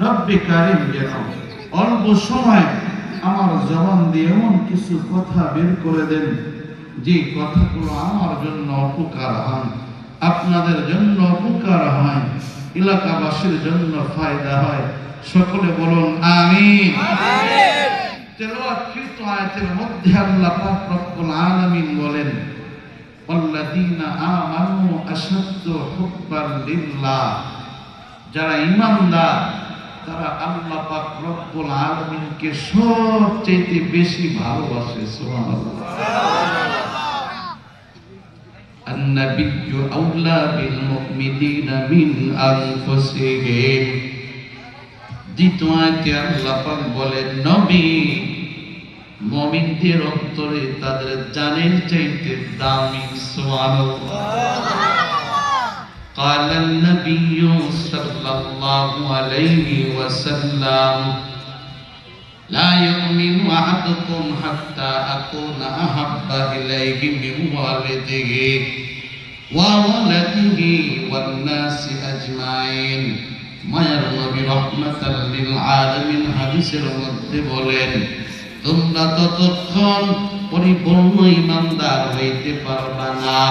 রব্বে কারীম যেন অল্প সময় আমার জবান দিয়ে এমন কিছু কথা বের করে দেন যে কথাগুলো আমার জন্য উপকার হয়, আপনাদের জন্য উপকার হয়, এলাকাবাসীর জন্য ফায়দা হয়। সকলে বলুন আমিন। আমিন। তেলাওয়াতকৃত আয়াতের মধ্যে আল্লাহ পাক রব্বুল আলামিন বলেন, ওয়াল্লাযীনা আমানু আশাদ্দু হুব্বান লিল্লাহ, যারা ঈমানদার তারা আল্লাহ পাক রব্বুল আলামিনকে সবচেয়ে বেশি ভালোবাসে। সুবহানাল্লাহ। আন-নাবিয়্যু আউলা বিল মুমিনিনা মিন আনফুসিহিম। দ্বিতীয় আয়াতে আল্লাহ পাক বলেন, নবী মুমিনদের অন্তরে তাদের জানের চাইতে দামি। সুবহানাল্লাহ। قال النبي صلى الله عليه وسلم لا يؤمن أحدكم حتى أكون أحب إليه من والده وولده والناس أجمعين। মায়ার নবী রাহমাতাল লিল আলামিন হাদিসের মধ্যে বলেন, তোমরা ততক্ষণ পরিপূর্ণ ঈমানদার হইতে পারবা না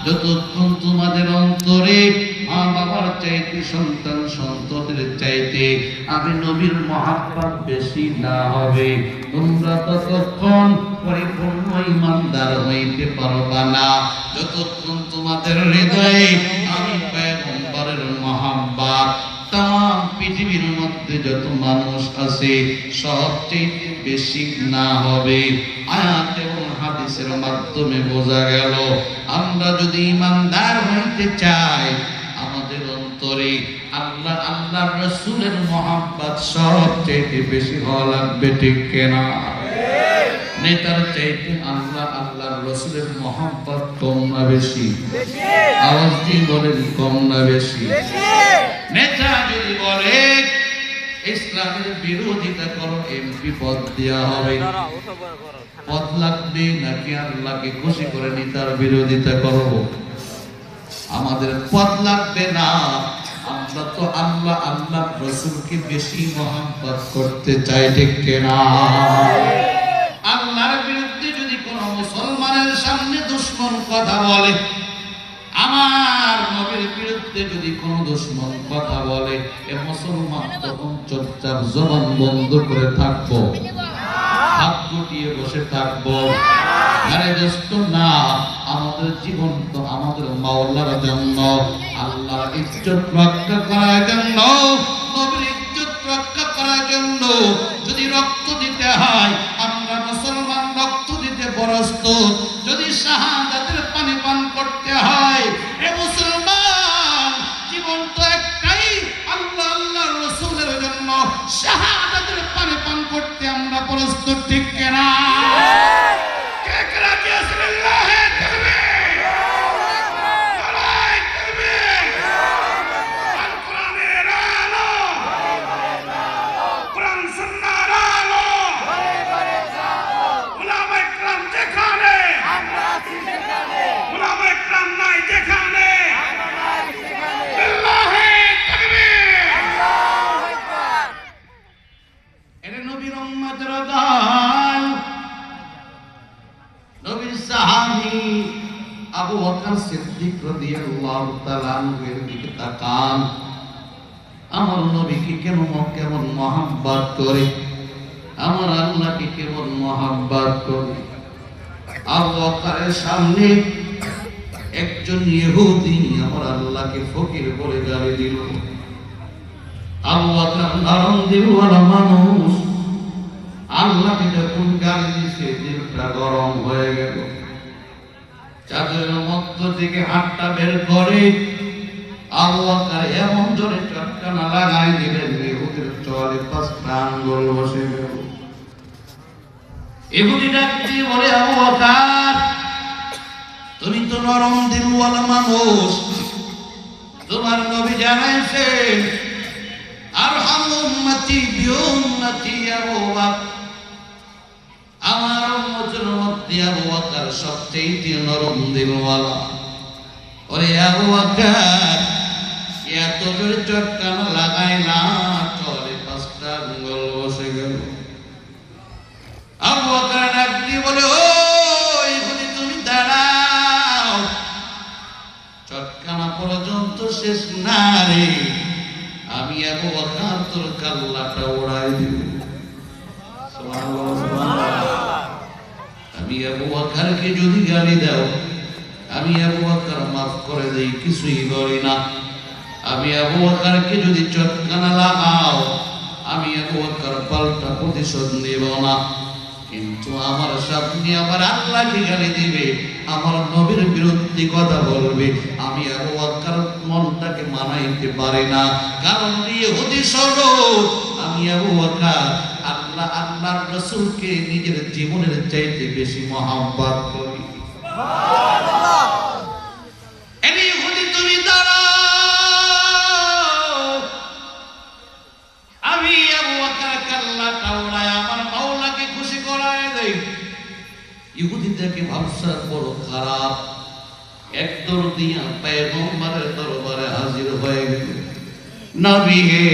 যতক্ষণ তোমাদের অন্তরে মা বাবার চাইতে, সন্তান সন্ততির চাইতে আমি নবীর মহব্বত বেশি না হবে। তোমরা ততক্ষণ পরিপূর্ণ ঈমানদার হইতে পারবা না যতক্ষণ তোমাদের হৃদয়ে আমি পয়গম্বরের মহব্বত তাম পৃথিবীর মধ্যে যত মানুষ আছে সবচেয়ে বেশি না হবে। আয়াত এবং হাদিসের মাধ্যমে বোঝা গেল, আমরা যদি ঈমানদার হইতে চাই আমাদের অন্তরে আল্লাহ আল্লাহর রাসূলের মহব্বত সবচেয়ে বেশি হওয়া লাগবে। ঠিক কিনা? নেতার চাইতে আল্লাহ আল্লাহর রাসূলের মহব্বত কম না বেশি? আওয়াজ দিয়ে বলেন, কম না বেশি? নেতা যদি বলে ইসলামের বিরোধিতা করো, এমপি পদ দেওয়া হবে, পদ লাগবে নাকি আল্লাহকে খুশি করে নেতার বিরোধিতা করব? আমাদের পদ লাগবে না, আমরা তো আল্লাহ আল্লাহ রাসূলকে বেশি মহব্বত করতে চাই। ঠিক কিনা? আল্লাহর বিরুদ্ধে যদি কোনো মুসলমানের সামনে দুশমন কথা বলে, আমার নবীর বিরুদ্ধে যদি কোন দুশমন কথা বলে, এ মুসলমান তখন চুপচাপ জবান বন্ধ করে থাকবো, হাত গুটিয়ে বসে থাকবো? আরে দোস্ত না, আমাদের জীবন তো আমাদের মাওলার জন্য, আল্লাহর ইজ্জত রক্ষা করার জন্য, নবীর ইজ্জত রক্ষা করার জন্য যদি রক্ত দিতে হয় আমরা মুসলমান রক্ত দিতে প্রস্তুত। যদি শাহাদাতের পানি পান করতে হয়, এ মুসলমান জীবন তো একটাই, আল্লাহ আল্লাহর রাসূলের জন্য শাহাদাতের পানি পান করতে আমরা প্রস্তুত। ঠিক কিনা? কে কে রাজি আছেন? আল্লাহু তাকবীর, নারায়ে তাকবীর। আল কোরআনের আলো, কোরআন সুন্নাহর আলো, উলামায়ে কেরাম যেখানে, আমরা আছি সেখানে, উলামায়ে কেরাম নাই যেখানে, আমরা আছি সেখানে। আল্লাহু তাকবীর, আল্লাহু আকবার। এরে নবীর উম্মতের দল, নবীর সাহাবী আবু বকর সিদ্দিক রাদিয়াল্লাহু তাআলা আনহুর দিকে তাকান। আমার নবীকে কেমন মহব্বত করে, আমার আল্লাহকে কেমন মহব্বত করে। আবু বকরের সামনে একজন ইহুদি আমার আল্লাহকে ফকির বলে গালি দিল। আবু বকর নরম দিলওয়ালা মানুষ, আল্লাহকে যখন গালি দিছে দিলটা গরম হয়ে গেল। চাদরের মধ্য থেকে হাতটা বের করে আবু বকর এমন জোরে চটকানা লাগাই দিলেন, ইহুদির চোয়ালে 5টা আঙ্গুল বসে গেল। ইহুদি ডাক দিয়ে বলে, আবু বকর তুমি তো নরম দিলওয়ালা মানুষ, তোমার নবী জানাইছেন আরহামু উম্মতি বিউম্মতি আবু বকর, আমার উম্মতের মধ্যে আবু বকর সবচেয়ে নরম দিলওয়ালা। ওরে আবু বকর এত জোরে চটকানা লাগাইলা চলে আবু বকর তোর কাল্লাটা উড়াই দিব। আমি আবু বকরকে যদি গালি দাও, আমি আবু বকর মাফ করে দেই, কিছুই বলি না। আমি আবু বকরকে যদি চটকানা লাগাও, আমি আবু বকর পাল্টা প্রতিশোধ নেব না। কিন্তু আমার সামনে আমার আল্লাহকে গালি দিবে, আমার নবীর বিরুদ্ধে কথা বলবে, আমি আবু বকর মনটাকে মানাইতে পারি না। কারণ ইহুদি সরো, আমি আবু বকর আল্লাহর রাসূলকে নিজের জীবনের চাইতে বেশি মহব্বত করি। সুবহানাল্লাহ। এই ইহুদি তুমি দাঁড়াও, আমি আবু বকর কাল্লাটা উড়ায় আমার মাওলাকে খুশি করায় দেই। ইহুদি দেখে ভাবসা বড় খারাপ, এক দৌড় দিয়া পয়গম্বরের দরবারে হাজির হয়ে গেল। নবী হে,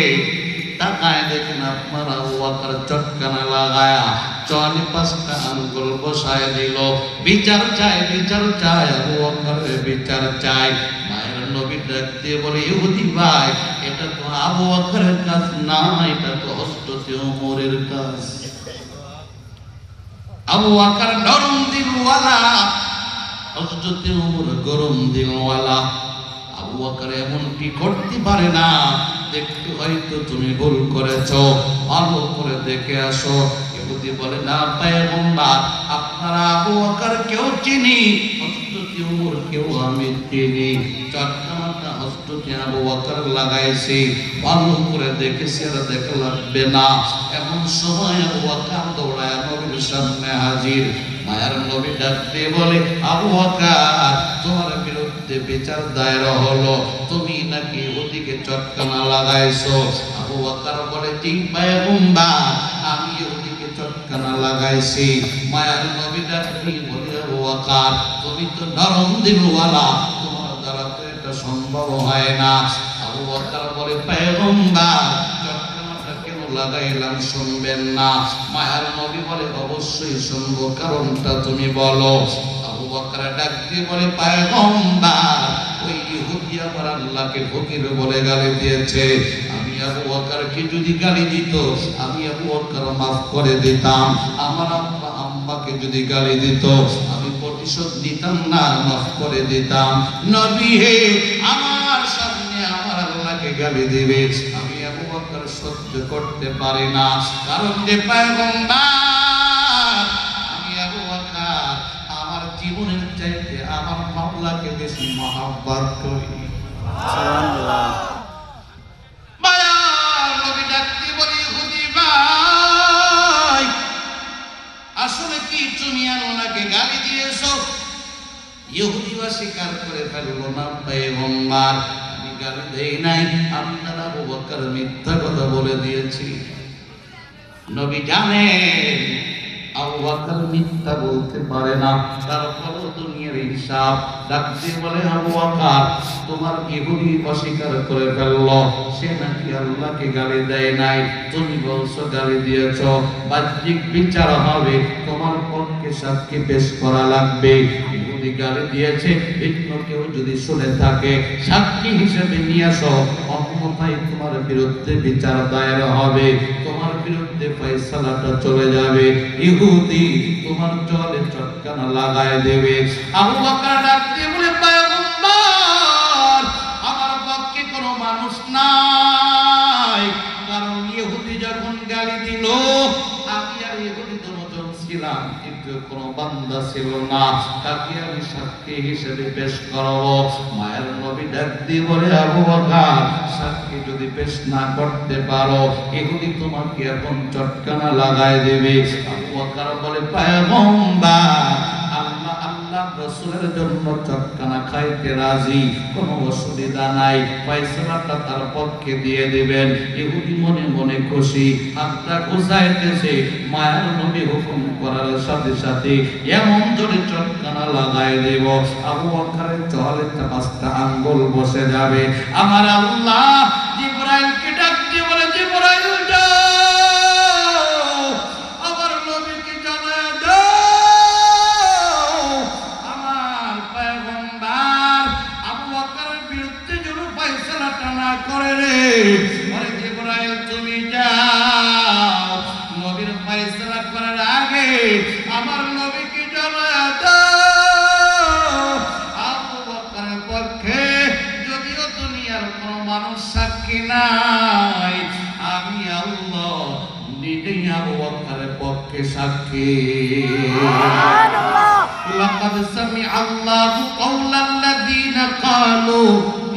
তাকায় দেখেন আপনার আবু বকর চটকানা লাগায়া ৪-৫টা আঙ্গুল বসায় দিল। বিচার চাই, বিচার চাই, আবু বকরের বিচার চাই। মায়ের নবী ডাক দিয়ে বলে, ইহুদি ভাই, এটা তো আবু বকরের কাজ না, এটা তো হযরত ওমরের কাজ। আবু বকর নরম দিলওয়ালা, হযরত ওমর গরম দিলওয়ালা। আবু বকর এমনটি করতে পারে না। দেখতে হয়তো তুমি ভুল করেছো, ভালো করে দেখে আসো। ইহুদি বলে, না পয়গম্বর, আপনারা আবু বকর কেউ চিনি, হযরত ওমর কেউ আমি চিনি। চটকানাটা হযরত আবু বকর লাগাইছি, ভালো করে দেখেছি, আর দেখা লাগবে না। এমন সময় আবু বকর দৌড়ায় নবীর সামনে হাজির। মায়ার নবী ডাক দিয়ে বলে, আবু বকর, তোমার বিরুদ্ধে বিচার দায়ের হলো, তুমি নাকি ওদিকে চটকানা লাগাইছো। আবু বকর বলে, ঠিক পয়গম্বর, আমি ওদিকে চটকানা লাগাইছি। মায়ার নবী ডাক দিয়ে বলে, আবু বকর, তুমি তো নরম দিলওয়ালা, তোমার দ্বারা তো এটা সম্ভব হয় না। আবু বকর বলে, পয়গম্বর, লাগাইলাম শুনবেন না? মায়ার নবী বলে, অবশ্যই শুনবো, কারণটা তুমি বলো। আবু বকর ডাক দিয়ে বলে, পয়গম্বর, ওই ইহুদি আমার আল্লাহকে ফকির বলে গালি দিয়েছে। আমি আবু বকরকে যদি গালি দিত, আমি আবু বকর মাফ করে দিতাম। আমার আব্বা আম্মাকে যদি গালি দিত, আমি প্রতিশোধ দিতাম না, মাফ করে দিতাম। নবী হে, আমার সামনে আমার আল্লাহকে গালি দিবে, আমি আবু বকর সহ্য করতে পারি না। কারণ যে পয়গম্বর, আমি আবু বকর আমার জীবনের চাইতে আমার মাওলাকে বেশি মহব্বত করি। সুবহানাল্লাহ। মায়ার নবী ডাকতে বলি, ইহুদি ভাই, আসলে কি তুমি আর ওনাকে গালি দিয়েছো? ইহুদি স্বীকার করে ফেললো, না পয়গম্বর, আমি গালি দেই নাই, আপনার আবু বকর মিথ্যা কথা বলে দিয়েছি। নবী জানেন আবু বকর মিথ্যা বলতে পারে না, তারপরও দুনিয়ার হিসাব। ডাকতে বলে, আবু বকর, তোমার ইহুদি অস্বীকার করে ফেললো, সে নাকি আল্লাহকে গালি দেয় নাই, তুমি বলছো গালি দিয়েছ। বাহ্যিক বিচার হবে, তোমার পক্ষে সাক্ষী পেশ করা লাগবে। ইহুদি গালি দিয়েছে, ভিন্ন কেউ যদি শুনে থাকে, সাক্ষী হিসেবে নিয়ে আসো, অন্যথায় তোমার বিরুদ্ধে বিচার দায়ের হবে, তোমার বিরুদ্ধে ফয়সালাটা চলে যাবে। ইহুদি তোমার চলে চটকানা লাগায় দেবে। আবু বকর ডাক দিয়ে বলে, পয়গম্বর, আমার পক্ষে কোনো মানুষ নাই। কারণ ইহুদি যখন গালি দিল, আমি আর ইহুদি দুজন ছিলাম, কিন্তু কোনো বান্দা ছিল না, তাকে আমি সাক্ষী হিসেবে পেশ করব। মায়ের নবী ডাক দিয়ে বলে, আবু বকর, সাক্ষী যদি পেশ না করতে পারো, ইহুদি তোমাকে এখন চটকানা লাগায় দেবে। আবু বকর বলে, পয়গম্বর, আল্লাহ আল্লাহ রাসূলের জন্য চটকানা খাইতে রাজি, কোনো অসুবিধা নাই, ফয়সালাটা তার পক্ষে দিয়ে দিবেন। ইহুদি মনে মনে খুশি, হাতটা গোছাইতেছে। মায়ার নবী হুকুম করার সাথে সাথে এমন জোরে চটকানা লাগায় দেব, আবু বকরের চলে ৫টা আঙ্গুল বসে যাবে। আমার আল্লাহ জিবরাইলকে ডাক দিয়ে বলে, জিবরাইল যাও, আমার নবীকে জানায় দাও, আমার পয়গম্বর আবু বকরের বিরুদ্ধে যেন ফয়সালাটা না করে রে। পক্ষে সাক্ষী। লাকাদ সামিআল্লাহু কাওলাল্লাযীনা ক্বালু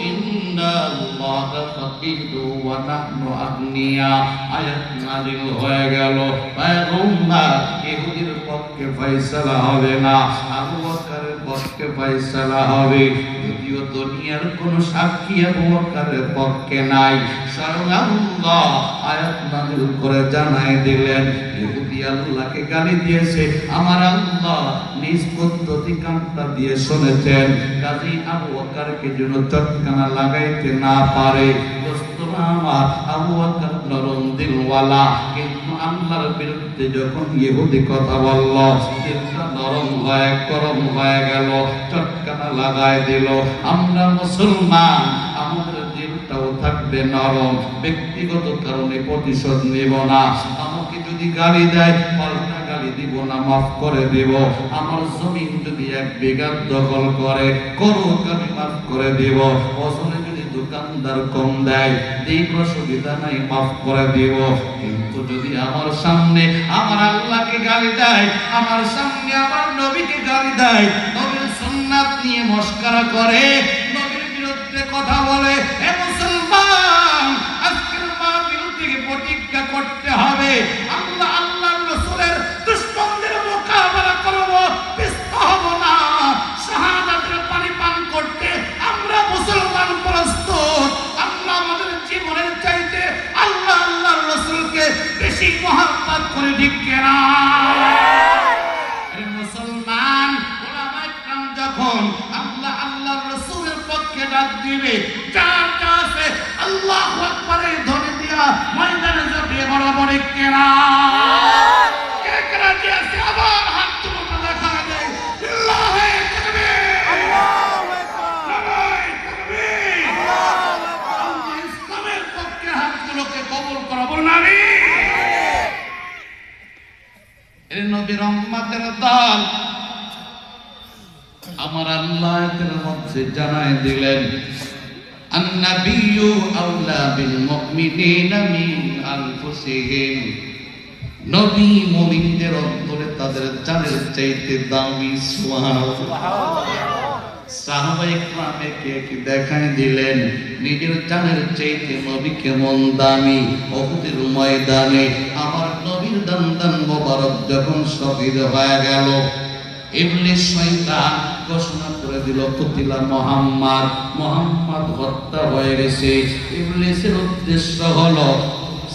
ইন্নাল্লাহা ফাকীরু ওয়া নাহনু আগনিয়া। আয়াত নাযিল হয়ে গেল। পয়গম্বর ইহুদির পক্ষে ফয়সালা হবে না, আবু বকরের পক্ষে ফয়সালা হবে। যদিও দুনিয়ার কোন সাক্ষী আবু বকরের পক্ষে নাই, স্বয়ং আল্লাহ আয়াত নাযিল করে জানায় দিলেন ইহুদি আল্লাহকে গালি দিয়েছে, আমার আল্লাহ নিজ পদ্ধতি কানটা দিয়ে শুনেছেন, কাজী আবু বকরকে যেন চটকানা লাগাইতে না পারে। আমার আবু বকর নরম দিলওয়ালা, কিন্তু আল্লাহর বিরুদ্ধে যখন ইহুদি কথা বলল, দিলটা নরম হয়ে গরম হয়ে গেল, চটকানা লাগাই দিল। আমরা মুসলমান, আমাদের দিলটাও থাকবে নরম, ব্যক্তিগত কারণে প্রতিশোধ নেব না। আমাকে যদি গালি দেয় পাল্টা গালি দিব না, মাফ করে দেব। আমার জমিন যদি 1 বিঘা দখল করে করুক, আমি মাফ করে দেব। ওজনে যদি দোকানদার কম দেয় দিক অসুবিধা নাই, মাফ করে দেব। কিন্তু যদি আমার সামনে আমার আল্লাহকে গালি দেয়, আমার সামনে আমার নবীকে গালি দেয়, নবীর সুন্নাত নিয়ে মস্করা করে, নবীর বিরুদ্ধে কথা বলে, এ মুসলমান আজকের মাহফিল থেকে প্রতিজ্ঞা করতে হবে, আল্লাহ আল্লাহর রাসূলের দুশমনদের মোকাবেলা করব, পিছপা হব না। শাহাদাতের পানি পান করতে আমরা মুসলমান প্রস্তুত। আমরা আমাদের জীবনের চাইতে আল্লাহ আল্লাহর রাসূলকে বেশি মহব্বত করে, ঠিক কিনা? মুসলমান ওলামায়ে কেরাম যখন আল্লাহ আল্লাহর রাসূলের পক্ষে ডাক দিবে, যার কাছে আল্লাহু আকবারের ধ্বনি দিয়া ময়দানে যাবে বরাবর, কেনা কে কেনা দিয়েছে আবার হাত তুলে দেখা দেয়। আল্লাহু তাকবীর, আল্লাহু আকবার, নারায়ে তাকবীর, আল্লাহু আকবার। আল্লাহ ইসলামের পক্ষে হাতগুলোকে কবুল করা, বলুন আমিন। এর নবীর উম্মতের দল আমার আল্লাহের মধ্যে জানায় দিলেন, আন-নাবিয়্যু আওলা বিল মুমিনিনা মিন আনফুসিহিম। নবী মুমিনদের অন্তরে তাদের জানের চাইতে দামি। সুবহানাল্লাহ। সাহাবায়ে কেরামে কে দেখায় দিলেন নিজের জানের চাইতে নবী কেমন দামি। উহুদের ময়দানে আমার নবীর দান মোবারক যখন শহীদ হয়ে গেল, ইবলিস শয়তান ঘোষণা করে দিল কুতিলা মুহাম্মদ, মুহাম্মদ হত্যা হয়ে গেছে। ইবলিসের উদ্দেশ্য হলো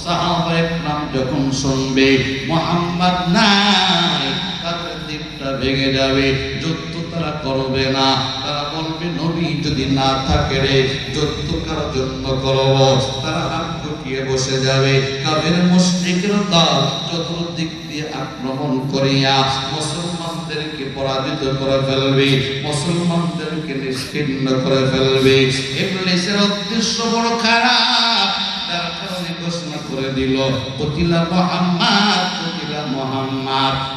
সাহাবায়ে কেরাম যখন শুনবে মুহাম্মদ নাই, তাদের দিলটা ভেঙে যাবে, যুদ্ধ তারা করবে না। তারা বলবে নবী যদি না থাকে রে, যুদ্ধ কার জন্য করব? তারা হাত গুটিয়ে বসে যাবে। কাফের মুশরিকের দল চতুর্দিক দিয়ে আক্রমণ করিয়া মুসলমানদেরকে পরাজিত করে ফেলবে, মুসলমানদেরকে নিশ্চিহ্ন করে ফেলবে। ইবলিসের উদ্দেশ্য বড় খারাপ, তার কারণে ঘোষণা করে দিল কুতিলা মুহাম্মদ, কুতিলা মুহাম্মদ।